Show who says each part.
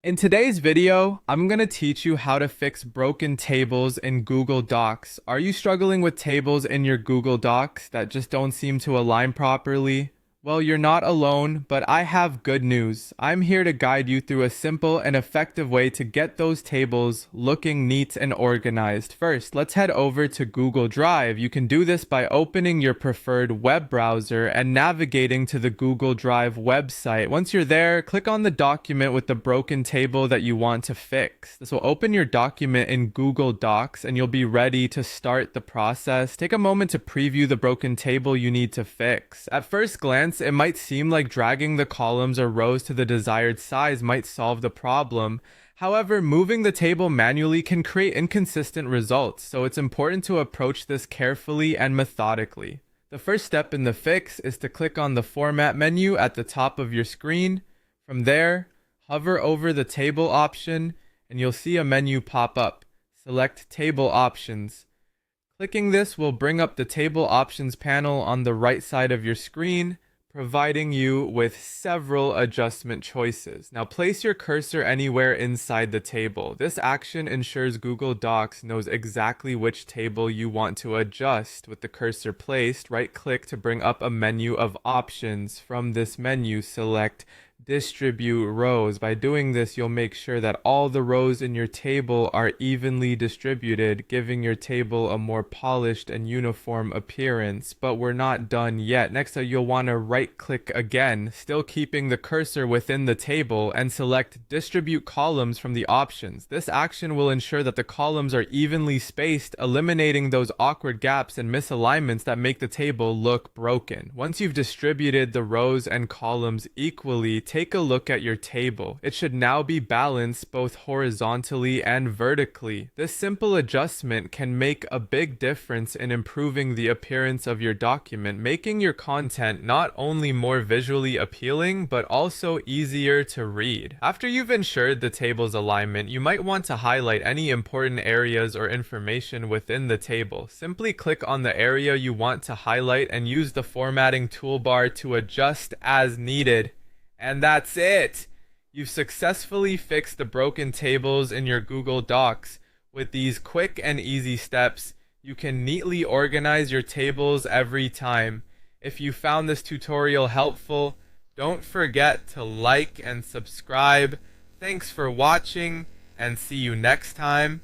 Speaker 1: In today's video, I'm going to teach you how to fix broken tables in Google Docs. Are you struggling with tables in your Google Docs that just don't seem to align properly? Well, you're not alone, but I have good news. I'm here to guide you through a simple and effective way to get those tables looking neat and organized. First, let's head over to Google Drive. You can do this by opening your preferred web browser and navigating to the Google Drive website. Once you're there, click on the document with the broken table that you want to fix. This will open your document in Google Docs and you'll be ready to start the process. Take a moment to preview the broken table you need to fix. At first glance, it might seem like dragging the columns or rows to the desired size might solve the problem. However, moving the table manually can create inconsistent results, so it's important to approach this carefully and methodically. The first step in the fix is to click on the Format menu at the top of your screen. From there, hover over the Table option, and you'll see a menu pop up. Select Table Options. Clicking this will bring up the Table Options panel on the right side of your screen, providing you with several adjustment choices. Now place your cursor anywhere inside the table. This action ensures Google Docs knows exactly which table you want to adjust. With the cursor placed, right-click to bring up a menu of options. From this menu, select Distribute Rows. By doing this, you'll make sure that all the rows in your table are evenly distributed, giving your table a more polished and uniform appearance. But we're not done yet. Next, you'll want to right-click again, still keeping the cursor within the table, and select Distribute Columns from the options. This action will ensure that the columns are evenly spaced, eliminating those awkward gaps and misalignments that make the table look broken. Once you've distributed the rows and columns equally, take a look at your table. It should now be balanced both horizontally and vertically. This simple adjustment can make a big difference in improving the appearance of your document, making your content not only more visually appealing, but also easier to read. After you've ensured the table's alignment, you might want to highlight any important areas or information within the table. Simply click on the area you want to highlight and use the formatting toolbar to adjust as needed. And that's it! You've successfully fixed the broken tables in your Google Docs. With these quick and easy steps, you can neatly organize your tables every time. If you found this tutorial helpful, don't forget to like and subscribe. Thanks for watching, and see you next time.